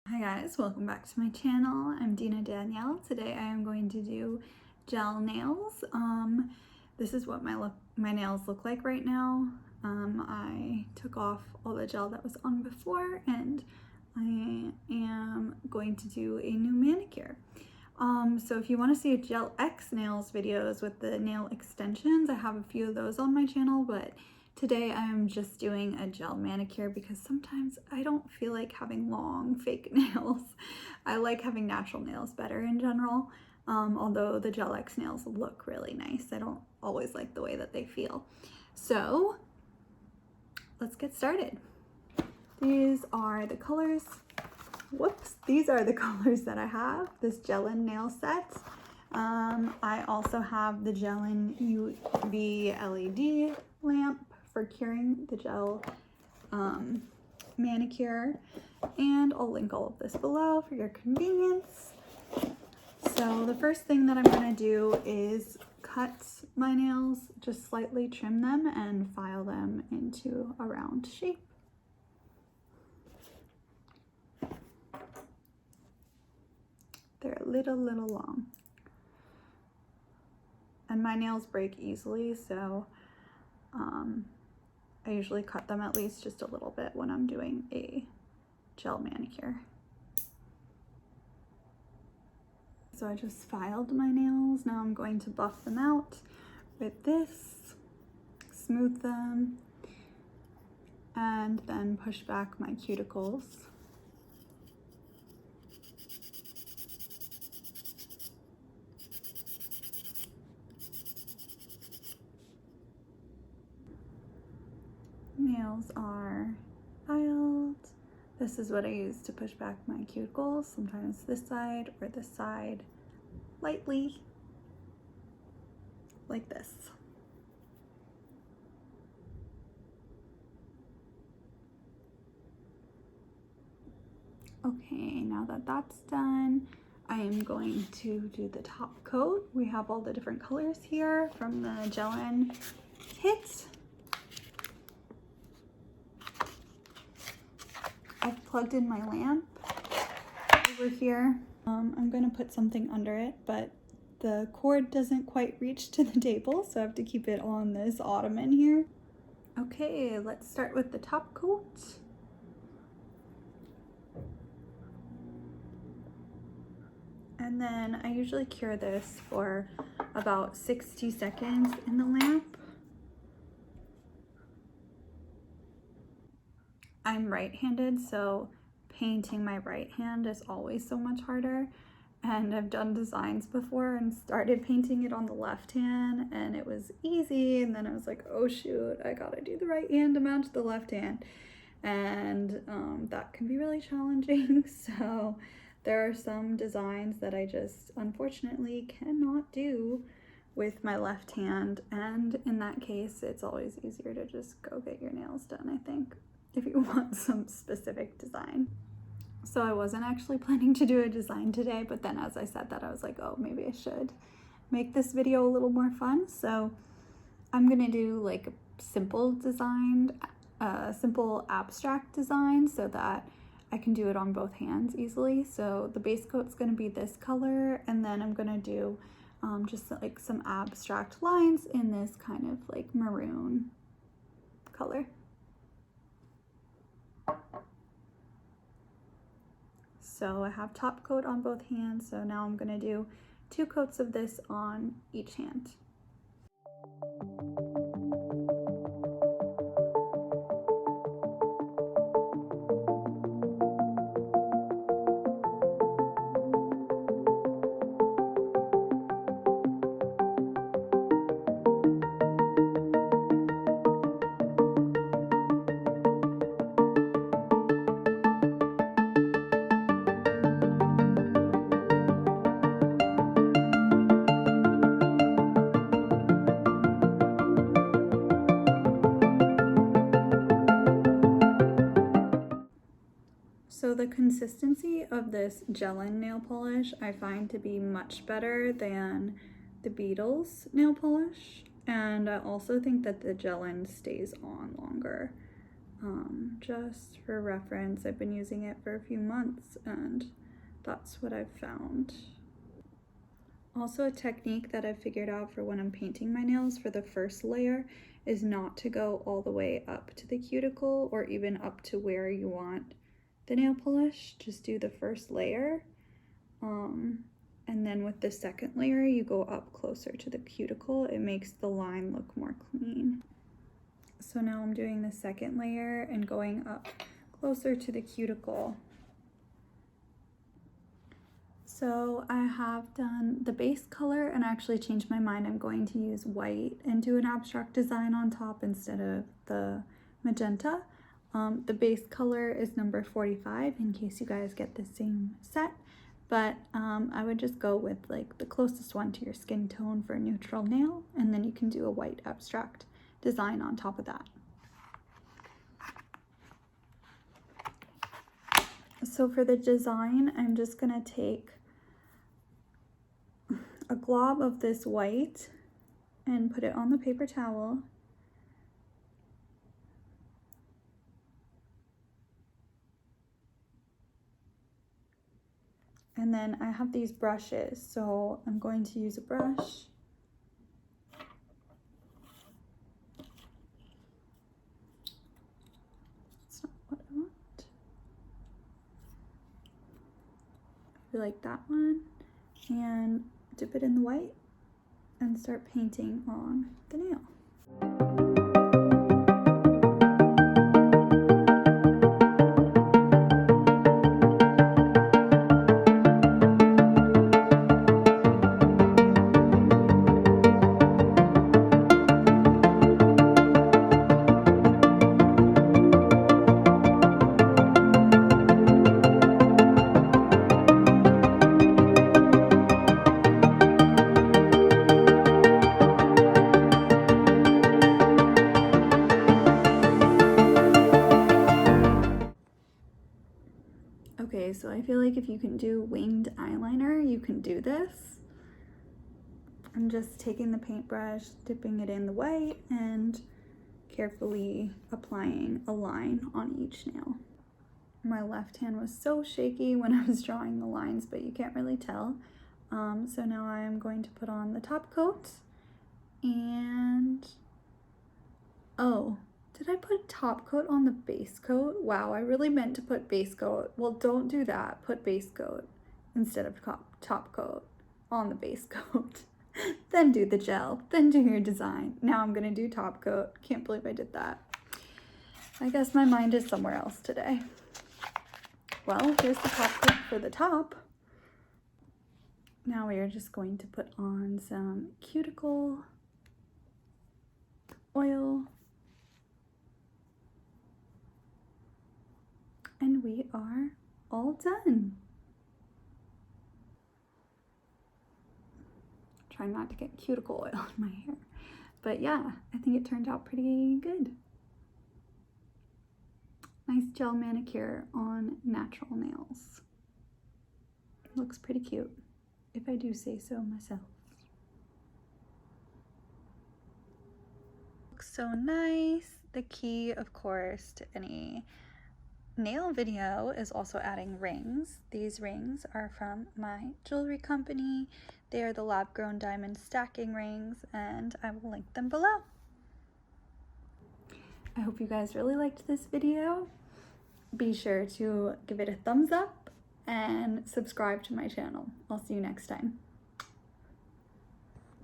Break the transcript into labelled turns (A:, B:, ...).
A: Hi guys, welcome back to my channel. I'm Dina Danielle. Today I am going to do gel nails. This is what my nails look like right now. I took off all the gel that was on before and I am going to do a new manicure. So if you want to see a Gel X nails videos with the nail extensions, I have a few of those on my channel, but today I am just doing a gel manicure because sometimes I don't feel like having long fake nails. I like having natural nails better in general, although the Gel X nails look really nice. I don't always like the way that they feel. So let's get started. These are the colors. These are the colors that I have, this Gelin nail set. I also have the Gelin UV LED lamp for curing the gel manicure, and I'll link all of this below for your convenience. So the first thing that I'm going to do is cut my nails, just slightly trim them and file them into a round shape. They're a little long. And my nails break easily, so I usually cut them at least just a little bit when I'm doing a gel manicure. So I just filed my nails. Now I'm going to buff them out with this, smooth them, and then push back my cuticles. Nails are filed. This is what I use to push back my cuticles, sometimes this side or this side, lightly, like this. Okay, now that that's done, I am going to do the top coat. We have all the different colors here from the Gelin kit. I've plugged in my lamp over here. I'm gonna put something under it, but the cord doesn't quite reach to the table, so I have to keep it on this ottoman here. Okay, let's start with the top coat. And then I usually cure this for about 60 seconds in the lamp. I'm right-handed, so painting my right hand is always so much harder. And I've done designs before and started painting it on the left hand and it was easy. And then I was like, oh shoot, I gotta do the right hand to match the left hand. And that can be really challenging. So there are some designs that I just unfortunately cannot do with my left hand. And in that case, it's always easier to just go get your nails done, I think, if you want some specific design. So I wasn't actually planning to do a design today, but then as I said that, I was like, oh, maybe I should make this video a little more fun. So I'm gonna do like a simple design, simple abstract design so that I can do it on both hands easily. So the base coat's gonna be this color, and then I'm gonna do just like some abstract lines in this kind of like maroon color. So I have top coat on both hands, so now I'm gonna do 2 coats of this on each hand. So the consistency of this Gelin nail polish I find to be much better than the Beetles nail polish, and I also think that the Gelin stays on longer. just for reference. I've been using it for a few months and that's what I've found. Also, a technique that I've figured out for when I'm painting my nails for the first layer is not to go all the way up to the cuticle or even up to where you want the nail polish. Just do the first layer. And then with the second layer, you go up closer to the cuticle. It makes the line look more clean. So now I'm doing the second layer and going up closer to the cuticle. So I have done the base color and I actually changed my mind. I'm going to use white and do an abstract design on top instead of the magenta. The base color is number 45 in case you guys get the same set. But I would just go with like the closest one to your skin tone for a neutral nail, and then you can do a white abstract design on top of that. So for the design, I'm just gonna take a glob of this white and put it on the paper towel. And then I have these brushes, so I'm going to use a brush. That's not what I want. I like that one. And dip it in the white and start painting on the nail. Okay, so I feel like if you can do winged eyeliner, you can do this. I'm just taking the paintbrush, dipping it in the white, and carefully applying a line on each nail. My left hand was so shaky when I was drawing the lines, but you can't really tell. So now I'm going to put on the top coat, and oh, did I put top coat on the base coat? Wow, I really meant to put base coat. Well, don't do that. Put base coat instead of top coat on the base coat. Then do the gel, then do your design. Now I'm gonna do top coat. Can't believe I did that. I guess my mind is somewhere else today. Well, here's the top coat for the top. Now we are just going to put on some cuticle oil. And we are all done. Trying not to get cuticle oil in my hair. But yeah, I think it turned out pretty good. Nice gel manicure on natural nails. Looks pretty cute, if I do say so myself. Looks so nice. The key, of course, to any nail video is also adding rings. These rings are from my jewelry company. They are the lab-grown diamond stacking rings, and I will link them below. I hope you guys really liked this video. Be sure to give it a thumbs up and subscribe to my channel. I'll see you next time.